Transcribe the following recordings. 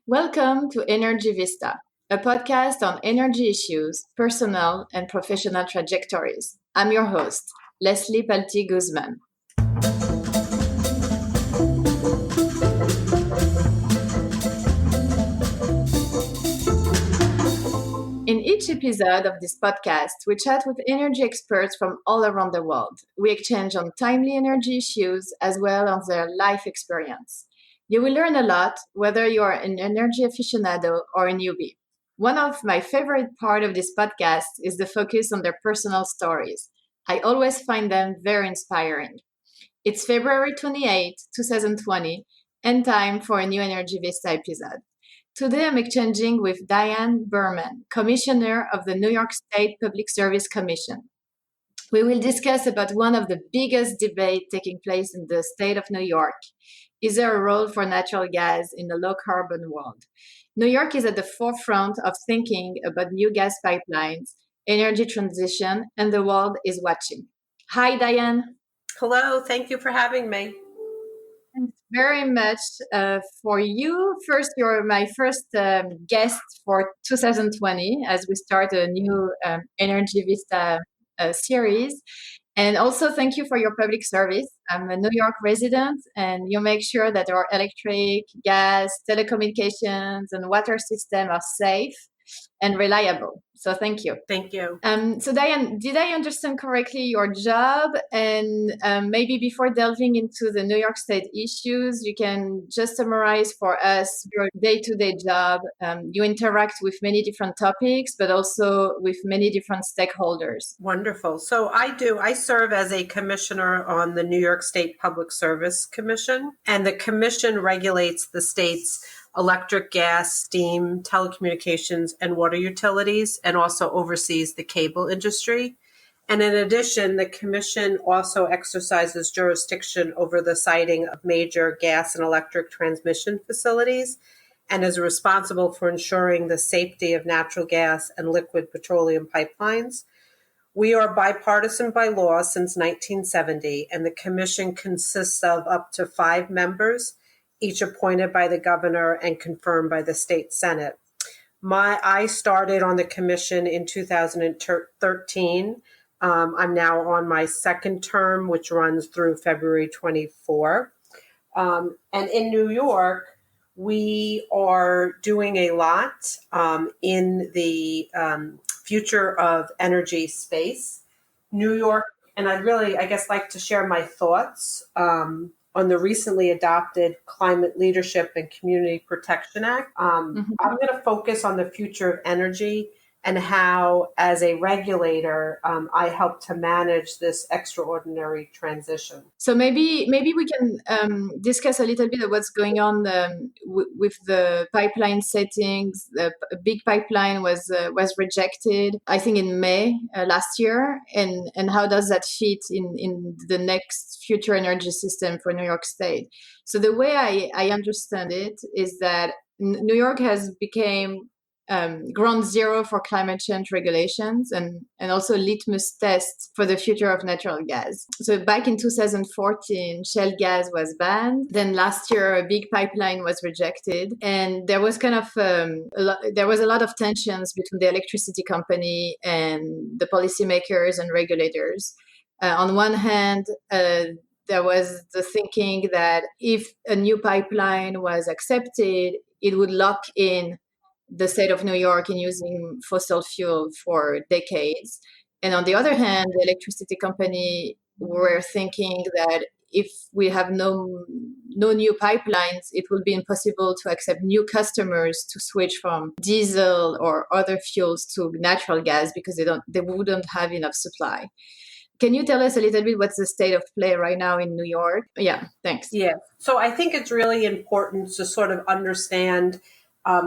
Welcome to Energy Vista, a podcast on energy issues, personal and professional trajectories. I'm your host, Leslie Palti-Guzman. In each episode of this podcast, we chat with energy experts from all around the world. We exchange on timely energy issues as well as their life experience. You will learn a lot, whether you are an energy aficionado or a newbie. One of my favorite parts of this podcast is the focus on their personal stories. I always find them very inspiring. It's February 28, 2020, and time for a new Energy Vista episode. Today I'm exchanging with Diane Burman, Commissioner of the New York State Public Service Commission. We will discuss about one of the biggest debates taking place in the state of New York. Is there a role for natural gas in a low-carbon world? New York is at the forefront of thinking about new gas pipelines, energy transition, and the world is watching. Hi, Diane. Hello, thank you for having me. Thanks very much for you. First, you're my first guest for 2020 as we start a new Energy Vista series. And also, thank you for your public service. I'm a New York resident, and you make sure that our electric, gas, telecommunications, and water system are safe and reliable. So thank you. Thank you. So Diane, did I understand correctly your job? And maybe before delving into the New York State issues, you can just summarize for us your day-to-day job. You interact with many different topics, but also with many different stakeholders. Wonderful. So I serve as a commissioner on the New York State Public Service Commission, and the commission regulates the state's electric, gas, steam, telecommunications, and water utilities, and also oversees the cable industry. And in addition, the commission also exercises jurisdiction over the siting of major gas and electric transmission facilities and is responsible for ensuring the safety of natural gas and liquid petroleum pipelines. We are bipartisan by law since 1970, and the commission consists of up to 5 members, each appointed by the governor and confirmed by the state Senate. I started on the commission in 2013. I'm now on my second term, which runs through February 24. And in New York, we are doing a lot in the future of energy space. New York, and I'd really, like to share my thoughts on the recently adopted Climate Leadership and Community Protection Act. I'm going to focus on the future of energy and how, as a regulator, I help to manage this extraordinary transition. So maybe we can discuss a little bit of what's going on with the pipeline settings. A big pipeline was rejected, I think, in May last year, and how does that fit in the next future energy system for New York State? So the way I understand it is that New York has become ground zero for climate change regulations and also litmus tests for the future of natural gas. So back in 2014, shale gas was banned. Then last year, a big pipeline was rejected. And there was kind of there was a lot of tensions between the electricity company and the policymakers and regulators. On one hand, there was the thinking that if a new pipeline was accepted, it would lock in the state of New York in using fossil fuel for decades. And on the other hand, the electricity company were thinking that if we have no new pipelines, it will be impossible to accept new customers to switch from diesel or other fuels to natural gas because they wouldn't have enough supply. Can you tell us a little bit what's the state of play right now in New York? Yeah, thanks. Yeah, so I think it's really important to sort of understand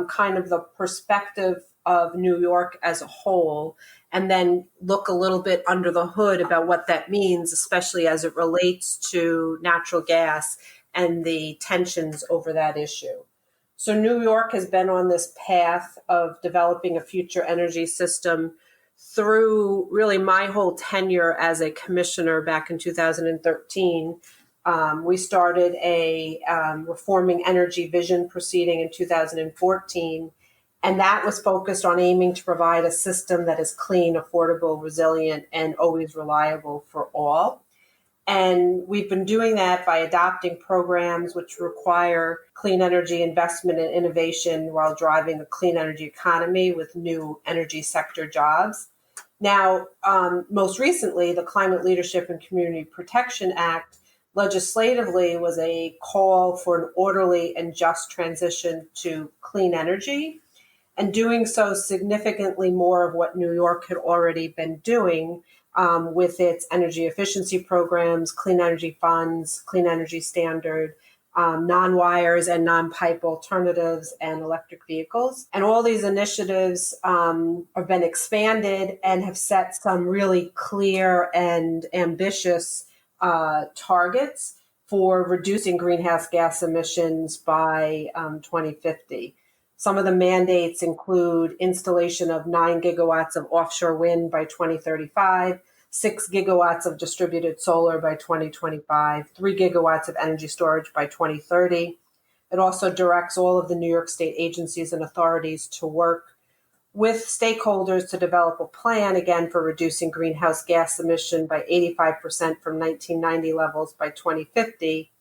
kind of the perspective of New York as a whole, and then look a little bit under the hood about what that means, especially as it relates to natural gas and the tensions over that issue. So New York has been on this path of developing a future energy system through really my whole tenure as a commissioner back in 2013. We started a reforming energy vision proceeding in 2014, and that was focused on aiming to provide a system that is clean, affordable, resilient, and always reliable for all. And we've been doing that by adopting programs which require clean energy investment and innovation while driving a clean energy economy with new energy sector jobs. Now, most recently, the Climate Leadership and Community Protection Act legislatively was a call for an orderly and just transition to clean energy, and doing so significantly more of what New York had already been doing with its energy efficiency programs, clean energy funds, clean energy standard, non-wires and non-pipe alternatives, and electric vehicles. And all these initiatives have been expanded and have set some really clear and ambitious targets for reducing greenhouse gas emissions by 2050. Some of the mandates include installation of 9 gigawatts of offshore wind by 2035, 6 gigawatts of distributed solar by 2025, 3 gigawatts of energy storage by 2030. It also directs all of the New York State agencies and authorities to work with stakeholders to develop a plan, again, for reducing greenhouse gas emission by 85% from 1990 levels by 2050.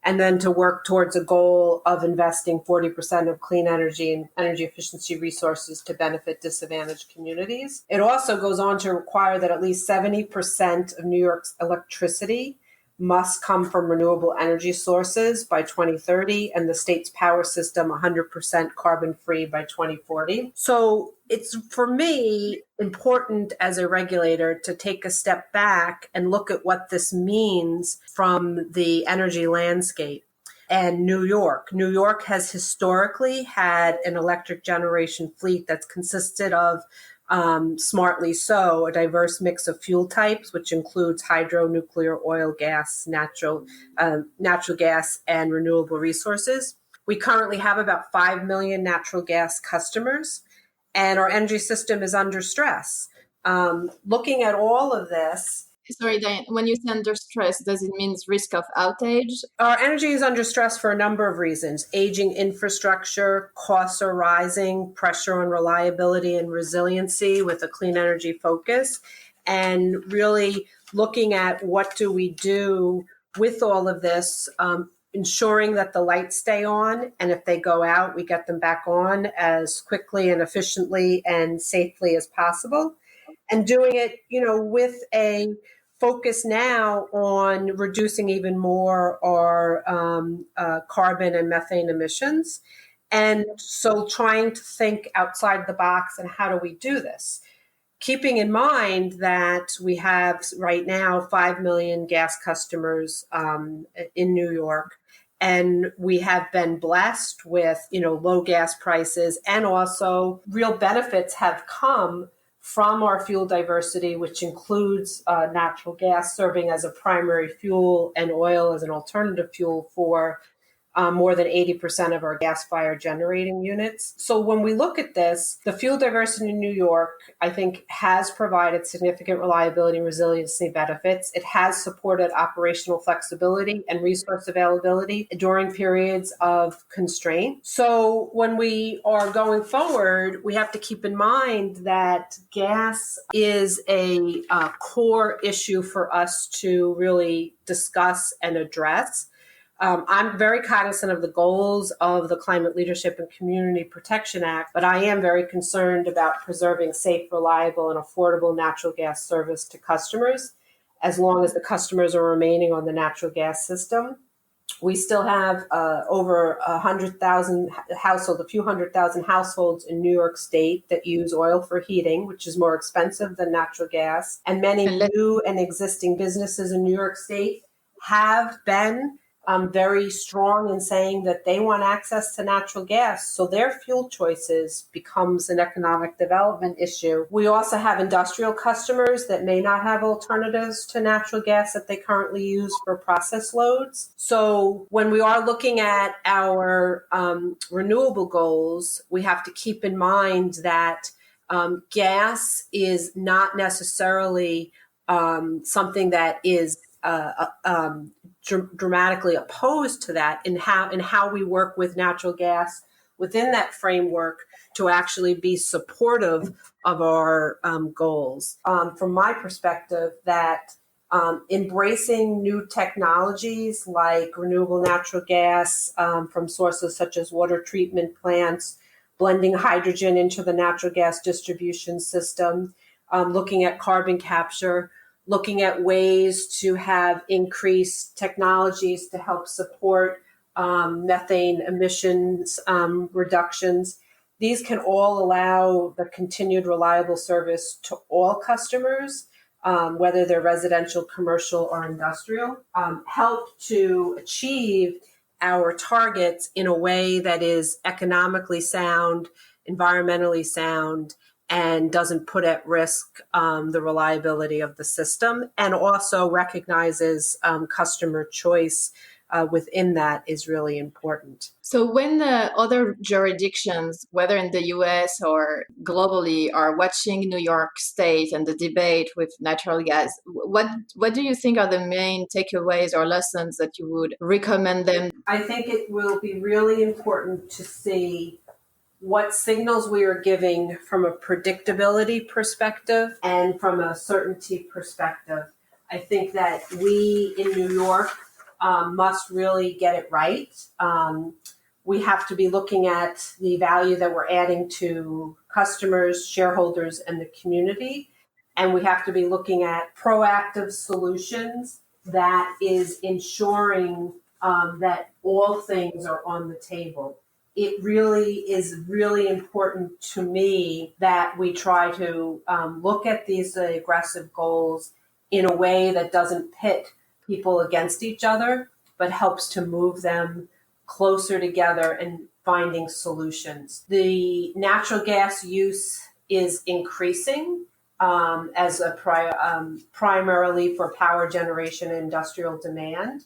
And then to work towards a goal of investing 40% of clean energy and energy efficiency resources to benefit disadvantaged communities. It also goes on to require that at least 70% of New York's electricity must come from renewable energy sources by 2030, and the state's power system 100% carbon-free by 2040. So it's, for me, important as a regulator to take a step back and look at what this means from the energy landscape. And New York has historically had an electric generation fleet that's consisted of smartly so, a diverse mix of fuel types, which includes hydro, nuclear, oil, gas, natural gas, and renewable resources. We currently have about 5 million natural gas customers, and our energy system is under stress. Looking at all of this, sorry, Diane, when you say under stress, does it mean risk of outage? Our energy is under stress for a number of reasons. Aging infrastructure, costs are rising, pressure on reliability and resiliency with a clean energy focus, and really looking at what do we do with all of this, ensuring that the lights stay on, and if they go out, we get them back on as quickly and efficiently and safely as possible, and doing it, with a focus now on reducing even more our carbon and methane emissions. And so trying to think outside the box and how do we do this? Keeping in mind that we have right now 5 million gas customers in New York, and we have been blessed with, low gas prices, and also real benefits have come from our fuel diversity, which includes natural gas serving as a primary fuel and oil as an alternative fuel for more than 80% of our gas-fired generating units. So when we look at this, the fuel diversity in New York, I think, has provided significant reliability and resiliency benefits. It has supported operational flexibility and resource availability during periods of constraint. So when we are going forward, we have to keep in mind that gas is a core issue for us to really discuss and address. I'm very cognizant of the goals of the Climate Leadership and Community Protection Act, but I am very concerned about preserving safe, reliable, and affordable natural gas service to customers, as long as the customers are remaining on the natural gas system. We still have over 100,000 households, a few 100,000 households in New York State that use oil for heating, which is more expensive than natural gas. And many new and existing businesses in New York State have been very strong in saying that they want access to natural gas. So their fuel choices becomes an economic development issue. We also have industrial customers that may not have alternatives to natural gas that they currently use for process loads. So when we are looking at our renewable goals, we have to keep in mind that gas is not necessarily something that is dramatically opposed to that in how we work with natural gas within that framework to actually be supportive of our goals. From my perspective, that embracing new technologies like renewable natural gas from sources such as water treatment plants, blending hydrogen into the natural gas distribution system, looking at carbon capture, looking at ways to have increased technologies to help support methane emissions reductions. These can all allow the continued reliable service to all customers, whether they're residential, commercial, or industrial, help to achieve our targets in a way that is economically sound, environmentally sound, and doesn't put at risk the reliability of the system, and also recognizes customer choice within that is really important. So when the other jurisdictions, whether in the US or globally, are watching New York State and the debate with natural gas, what do you think are the main takeaways or lessons that you would recommend them? I think it will be really important to see what signals we are giving from a predictability perspective and from a certainty perspective. I think that we in New York must really get it right. We have to be looking at the value that we're adding to customers, shareholders, and the community. And we have to be looking at proactive solutions that is ensuring that all things are on the table. It really is really important to me that we try to look at these aggressive goals in a way that doesn't pit people against each other, but helps to move them closer together and finding solutions. The natural gas use is increasing as a primarily for power generation and industrial demand.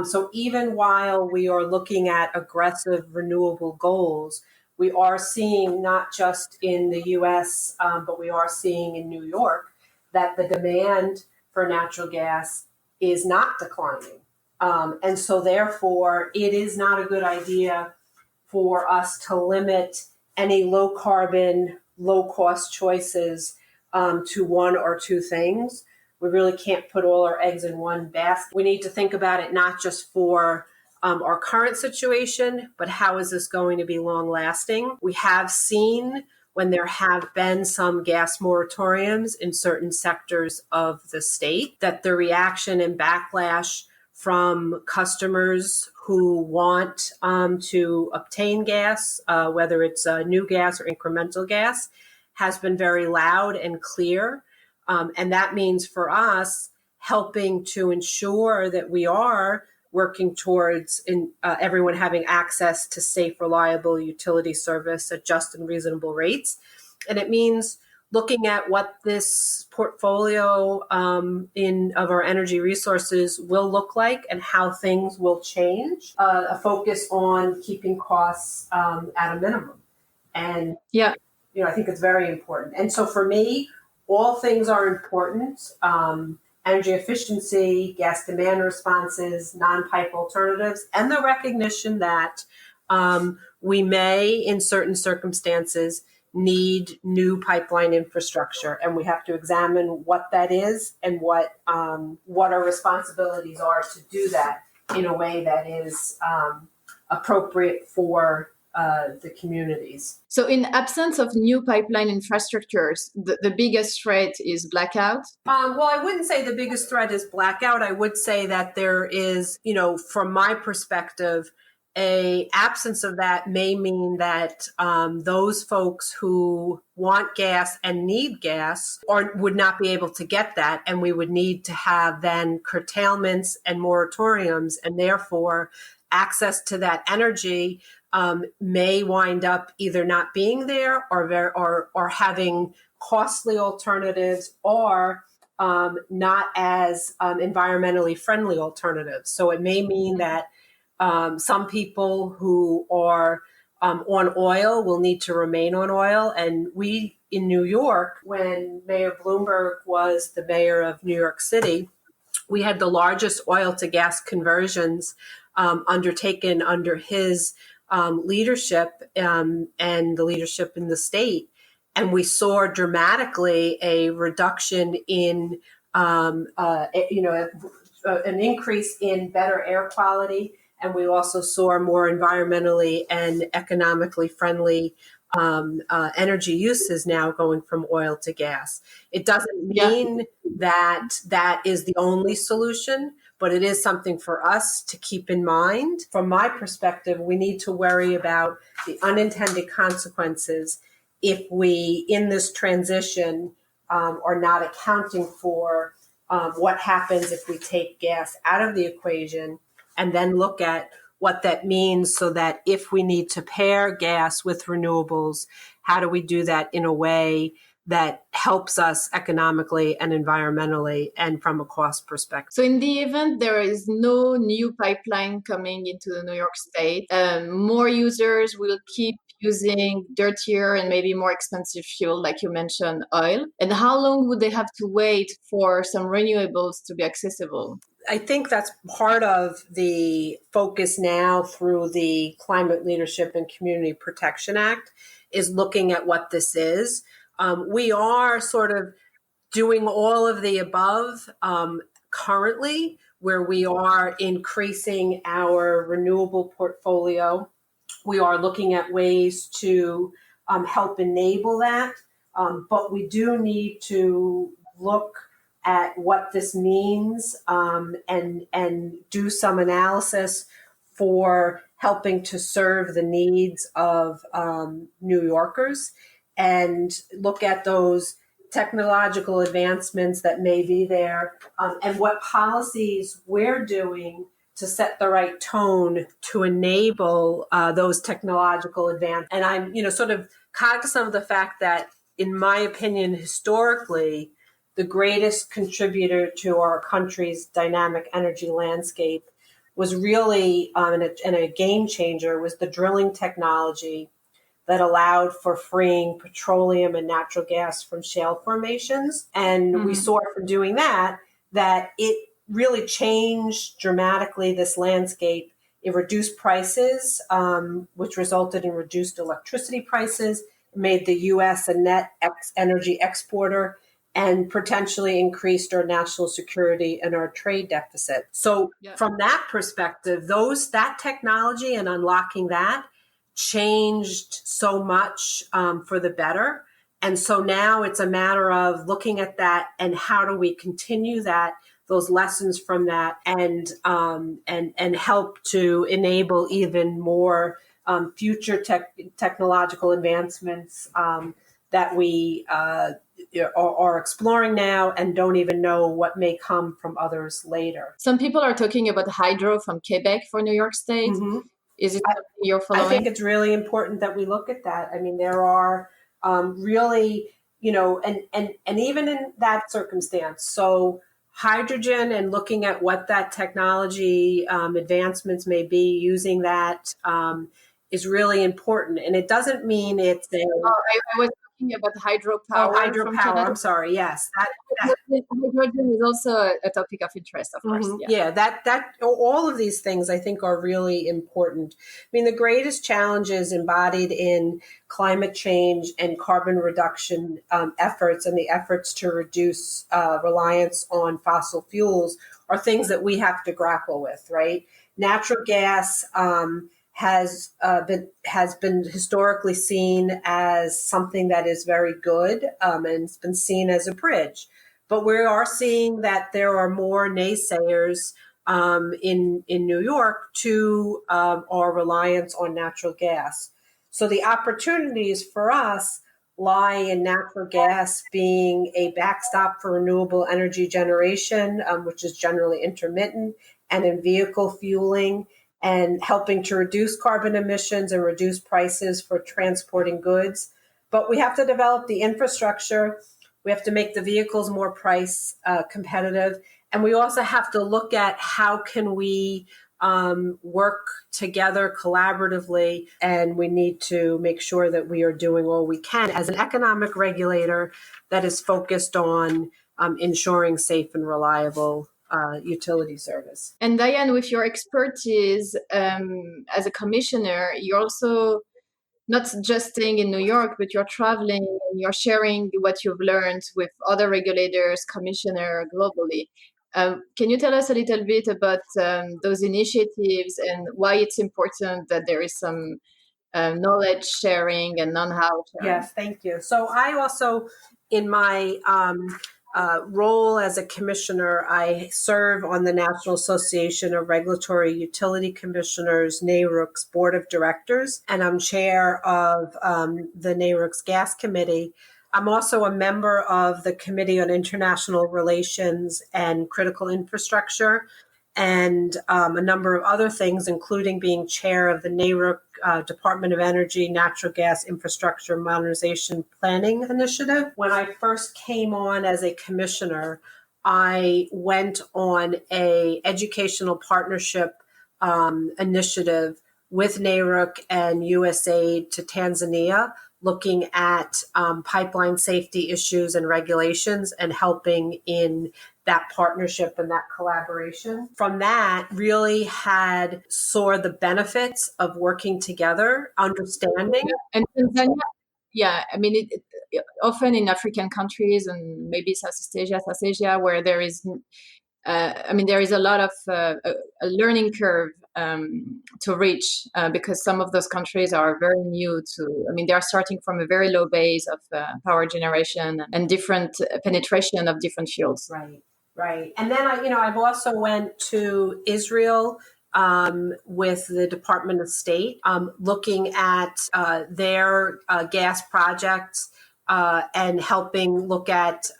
So even while we are looking at aggressive renewable goals, we are seeing not just in the US, but we are seeing in New York that the demand for natural gas is not declining. And so therefore, it is not a good idea for us to limit any low carbon, low cost choices to one or two things. We really can't put all our eggs in one basket. We need to think about it not just for our current situation, but how is this going to be long lasting? We have seen when there have been some gas moratoriums in certain sectors of the state that the reaction and backlash from customers who want to obtain gas, whether it's new gas or incremental gas, has been very loud and clear. And that means for us helping to ensure that we are working towards everyone having access to safe, reliable utility service at just and reasonable rates. And it means looking at what this portfolio of our energy resources will look like and how things will change, a focus on keeping costs at a minimum. And yeah, I think it's very important. And so for me, all things are important. Energy efficiency, gas demand responses, non-pipe alternatives, and the recognition that we may, in certain circumstances, need new pipeline infrastructure, and we have to examine what that is and what our responsibilities are to do that in a way that is appropriate for the communities. So in absence of new pipeline infrastructures, the biggest threat is blackout? Well, I wouldn't say the biggest threat is blackout. I would say that there is, from my perspective, a absence of that may mean that those folks who want gas and need gas would not be able to get that. And we would need to have then curtailments and moratoriums, and therefore access to that energy may wind up either not being there or having costly alternatives or not as environmentally friendly alternatives. So it may mean that some people who are on oil will need to remain on oil. And we in New York, when Mayor Bloomberg was the mayor of New York City, we had the largest oil to gas conversions undertaken under his leadership and the leadership in the state. And we saw dramatically a reduction in, an increase in better air quality. And we also saw more environmentally and economically friendly energy uses now going from oil to gas. It doesn't mean that that is the only solution, but it is something for us to keep in mind. From my perspective, we need to worry about the unintended consequences if we, in this transition, are not accounting for what happens if we take gas out of the equation, and then look at what that means so that if we need to pair gas with renewables, how do we do that in a way that helps us economically and environmentally and from a cost perspective. So in the event there is no new pipeline coming into the New York State, more users will keep using dirtier and maybe more expensive fuel, like you mentioned, oil. And how long would they have to wait for some renewables to be accessible? I think that's part of the focus now through the Climate Leadership and Community Protection Act is looking at what this is. We are sort of doing all of the above currently, where we are increasing our renewable portfolio. We are looking at ways to help enable that, but we do need to look at what this means and do some analysis for helping to serve the needs of New Yorkers and look at those technological advancements that may be there and what policies we're doing to set the right tone to enable those technological advances. And I'm, sort of cognizant of the fact that, in my opinion, historically, the greatest contributor to our country's dynamic energy landscape was really, and a game changer, was the drilling technology that allowed for freeing petroleum and natural gas from shale formations. And we saw from doing that it really changed dramatically this landscape. It reduced prices, which resulted in reduced electricity prices, made the U.S. a net energy exporter, and potentially increased our national security and our trade deficit. So from that perspective, that technology and unlocking that changed so much for the better. And so now it's a matter of looking at that and how do we continue those lessons from that and help to enable even more future technological advancements that we are exploring now and don't even know what may come from others later. Some people are talking about hydro from Quebec for New York State. Mm-hmm. Is it something you're following? I think it's really important that we look at that. I mean, there are really, and even in that circumstance, so hydrogen and looking at what that technology advancements may be, using that is really important. And it doesn't mean it's a... I was talking about hydropower. Oh, hydropower. I'm sorry. Yes. Hydrogen is also a topic of interest, of course. Mm-hmm. Yeah, that all of these things I think are really important. I mean, the greatest challenges embodied in climate change and carbon reduction efforts and the efforts to reduce reliance on fossil fuels are things that we have to grapple with, right? Natural gas has been historically seen as something that is very good, and it's been seen as a bridge. But we are seeing that there are more naysayers in New York to our reliance on natural gas. So the opportunities for us lie in natural gas being a backstop for renewable energy generation, which is generally intermittent, and in vehicle fueling, and helping to reduce carbon emissions and reduce prices for transporting goods. But we have to develop the infrastructure. We have to make the vehicles more price competitive. And we also have to look at how can we work together collaboratively. And we need to make sure that we are doing all we can as an economic regulator that is focused on ensuring safe and reliable utility service. And Diane, with your expertise as a commissioner, you're also not just staying in New York, but you're traveling and you're sharing what you've learned with other regulators, commissioner globally. Can you tell us a little bit about those initiatives and why it's important that there is some knowledge sharing and know-how sharing? Yes, thank you. So I also, in my role as a commissioner, I serve on the National Association of Regulatory Utility Commissioners, NARUC's Board of Directors, and I'm chair of the NARUC's Gas Committee. I'm also a member of the Committee on International Relations and Critical Infrastructure, and a number of other things, including being chair of the NARUC Department of Energy Natural Gas Infrastructure Modernization Planning Initiative. When I first came on as a commissioner, I went on a educational partnership initiative with NARUC and USAID to Tanzania, looking at pipeline safety issues and regulations and helping in that partnership and that collaboration. From that, really saw the benefits of working together, understanding. And Tanzania, yeah, I mean, often in African countries and maybe South Asia, where there is, there is a lot of a learning curve to reach because some of those countries are very new to, they are starting from a very low base of power generation and different penetration of different fuels. Right. And then I've also went to Israel with the Department of State, looking at their gas projects and helping look at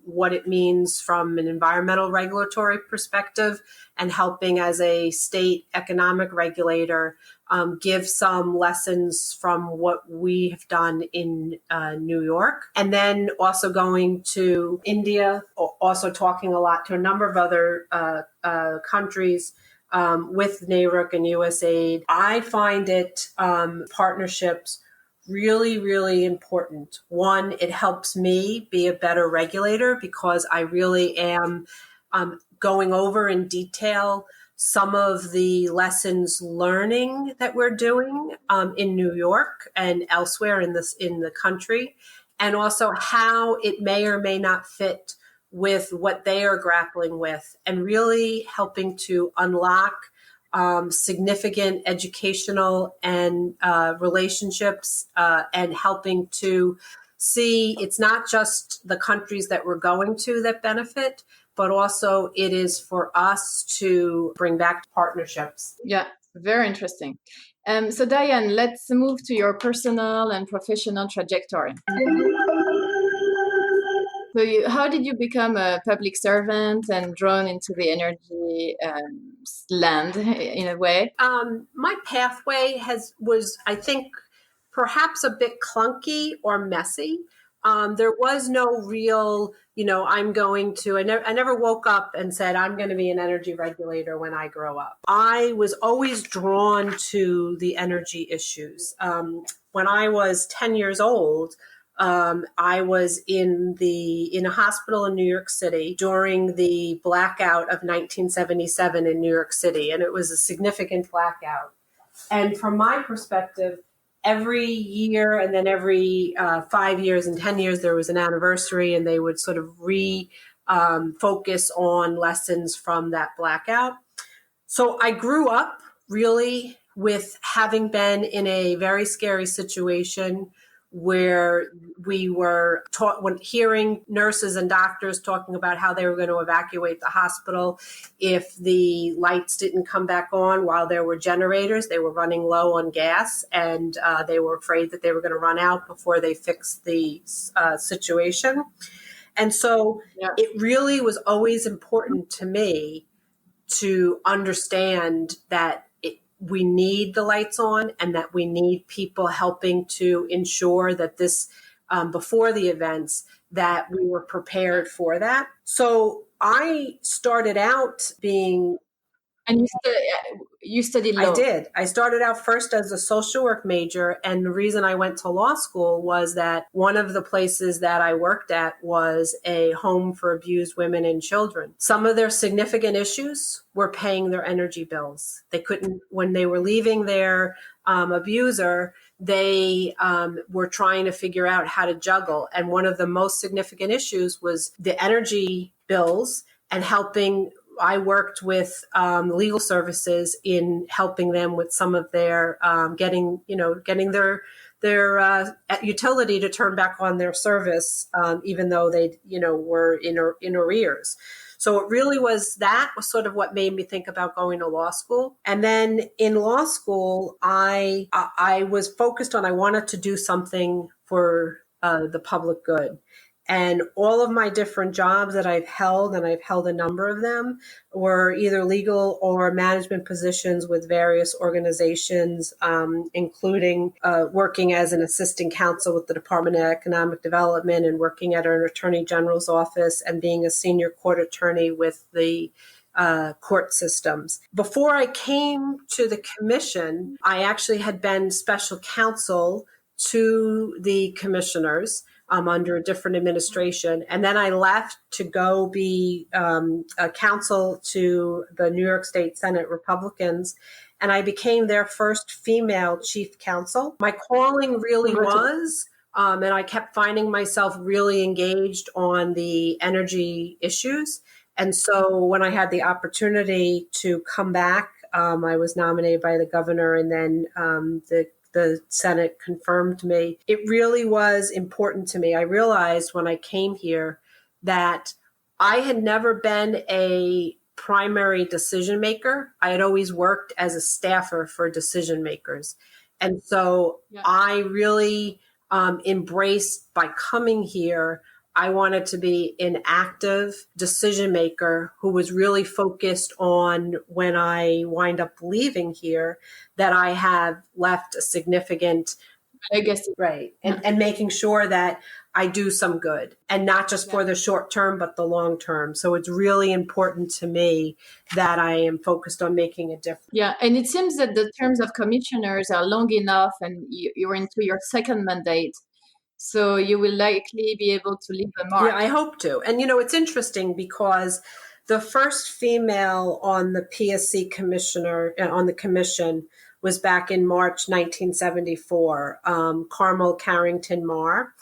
what it means from an environmental regulatory perspective, and helping as a state economic regulator give some lessons from what we have done in New York. And then also going to India, also talking a lot to a number of other countries with NARUC and USAID. I find it partnerships really, really important. One, it helps me be a better regulator because I really am going over in detail some of the lessons learning that we're doing in New York and elsewhere in the country, and also how it may or may not fit with what they are grappling with, and really helping to unlock significant educational and relationships and helping to see it's not just the countries that we're going to that benefit, but also it is for us to bring back partnerships. Yeah, very interesting. So Diane, let's move to your personal and professional trajectory. So how did you become a public servant and drawn into the energy land in a way? My pathway was, I think, perhaps a bit clunky or messy. There was no real, I never woke up and said, I'm going to be an energy regulator when I grow up. I was always drawn to the energy issues. When I was 10 years old, I was in a hospital in New York City during the blackout of 1977 in New York City, and it was a significant blackout. And from my perspective, every year and then every 5 years and 10 years, there was an anniversary, and they would sort of focus on lessons from that blackout. So I grew up really with having been in a very scary situation where we were hearing nurses and doctors talking about how they were going to evacuate the hospital if the lights didn't come back on while there were generators. They were running low on gas, and they were afraid that they were going to run out before they fixed the situation. And so It really was always important to me to understand that we need the lights on, and that we need people helping to ensure that this, before the events, that we were prepared for that. So I started out being And you studied law. I did. I started out first as a social work major, and the reason I went to law school was that one of the places that I worked at was a home for abused women and children. Some of their significant issues were paying their energy bills. They couldn't, when they were leaving their abuser, they were trying to figure out how to juggle. And one of the most significant issues was the energy bills and helping. I worked with legal services in helping them with some of their getting their utility to turn back on their service, even though they were in arrears. So it really was sort of what made me think about going to law school. And then in law school, I was focused on I wanted to do something for the public good. And all of my different jobs that I've held, and I've held a number of them, were either legal or management positions with various organizations, including working as an assistant counsel with the Department of Economic Development and working at an attorney general's office and being a senior court attorney with the court systems. Before I came to the commission, I actually had been special counsel to the commissioners under a different administration. And then I left to go be a counsel to the New York State Senate Republicans. And I became their first female chief counsel. My calling really was, and I kept finding myself really engaged on the energy issues. And so when I had the opportunity to come back, I was nominated by the governor, and then the Senate confirmed me. It really was important to me. I realized when I came here that I had never been a primary decision maker. I had always worked as a staffer for decision makers. And so I really embraced, by coming here, I wanted to be an active decision maker who was really focused on, when I wind up leaving here, that I have left a significant legacy. Right. And making sure that I do some good, and not just for the short term, but the long term. So it's really important to me that I am focused on making a difference. Yeah. And it seems that the terms of commissioners are long enough, and you're into your second mandate. So you will likely be able to leave a mark. Yeah, I hope to. And, it's interesting because the first female on the PSC commissioner, on the commission, was back in March 1974, Carmel Carrington Marr.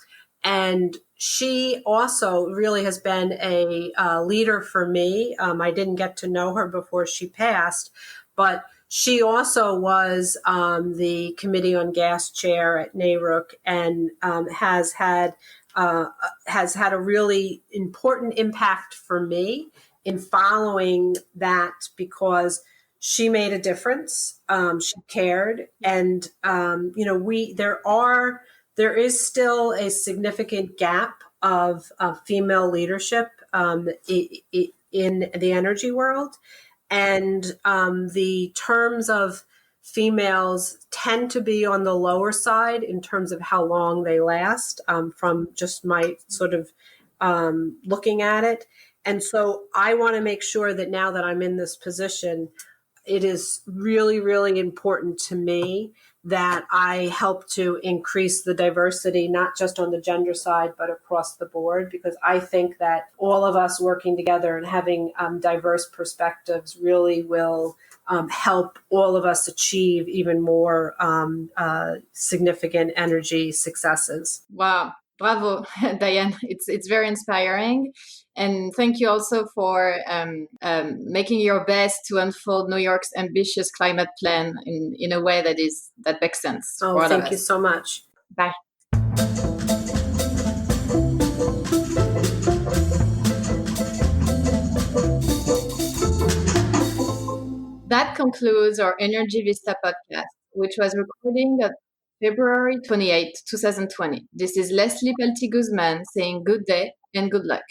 And she also really has been a leader for me. I didn't get to know her before she passed, but she also was the Committee on Gas chair at NARUC, and has had a really important impact for me in following that, because she made a difference. She cared, and there is still a significant gap of female leadership in the energy world. And the terms of females tend to be on the lower side in terms of how long they last, from just my sort of looking at it. And so I want to make sure that now that I'm in this position, it is really, really important to me that I help to increase the diversity, not just on the gender side, but across the board, because I think that all of us working together and having diverse perspectives really will help all of us achieve even more significant energy successes. Wow. Bravo, Diane. It's very inspiring. And thank you also for making your best to unfold New York's ambitious climate plan in a way that makes sense. Oh, thank you so much. Bye. That concludes our Energy Vista podcast, which was recorded at February 28, 2020. This is Leslie Palti-Guzman saying good day and good luck.